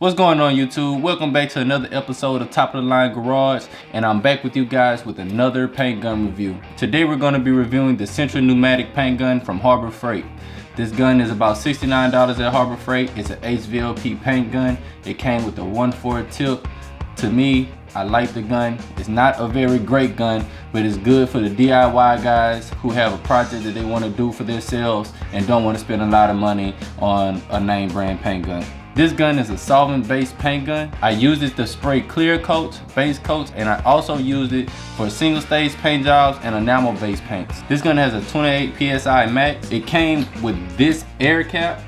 What's going on, YouTube? Welcome back to another episode of Top of the Line Garage, and I'm back with you guys with another paint gun review. Today we're going to be reviewing the Central Pneumatic paint gun from Harbor Freight. This gun is about $69 at Harbor Freight. It's an HVLP paint gun. It came with a 1/4 tip. To me, I like the gun. It's not a very great gun, but it's good for the DIY guys who have a project that they want to do for themselves and don't want to spend a lot of money on a name brand paint gun. This gun is a solvent-based paint gun. I used it to spray clear coats, base coats, and I also used it for single stage paint jobs and enamel-based paints. This gun has a 28 PSI max. It came with this air cap.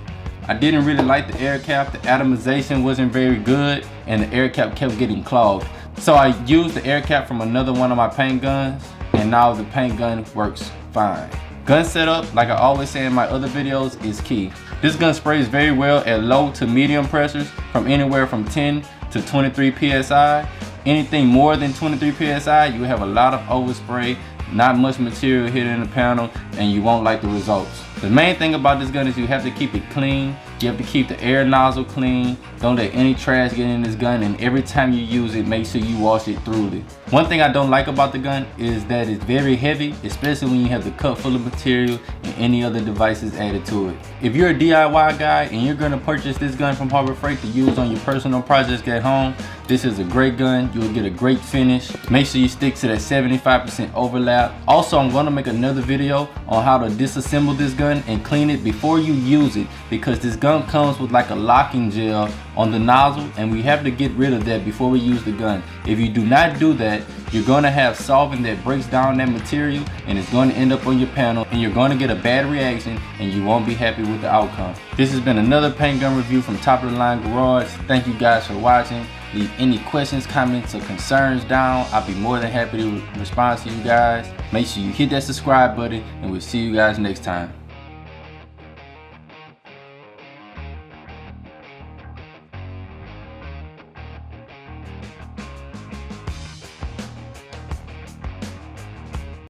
I didn't really like the air cap. The atomization wasn't very good, and the air cap kept getting clogged. So I used the air cap from another one of my paint guns, and now the paint gun works fine. Gun setup, like I always say in my other videos, is key. This gun sprays very well at low to medium pressures from anywhere from 10 to 23 PSI. Anything more than 23 PSI, you have a lot of overspray, not much material hitting the panel, and you won't like the results. The main thing about this gun is you have to keep it clean. You have to keep the air nozzle clean. Don't let any trash get in this gun, and every time you use it, make sure you wash it thoroughly. One thing I don't like about the gun is that it's very heavy, especially when you have the cup full of material and any other devices added to it. If you're a DIY guy and you're gonna purchase this gun from Harbor Freight to use on your personal projects at home, this is a great gun. You'll get a great finish. Make sure you stick to that 75% overlap. Also, I'm gonna make another video on how to disassemble this gun and clean it before you use it, because this gun comes with like a locking gel on the nozzle, and we have to get rid of that before we use the gun. If you do not do that, you're gonna have solvent that breaks down that material, and it's gonna end up on your panel, and you're gonna get a bad reaction, and you won't be happy with the outcome. This has been another paint gun review from Top of the Line Garage. Thank you guys for watching. Leave any questions, comments, or concerns down. I'll be more than happy to respond to you guys. Make sure you hit that subscribe button, and we'll see you guys next time.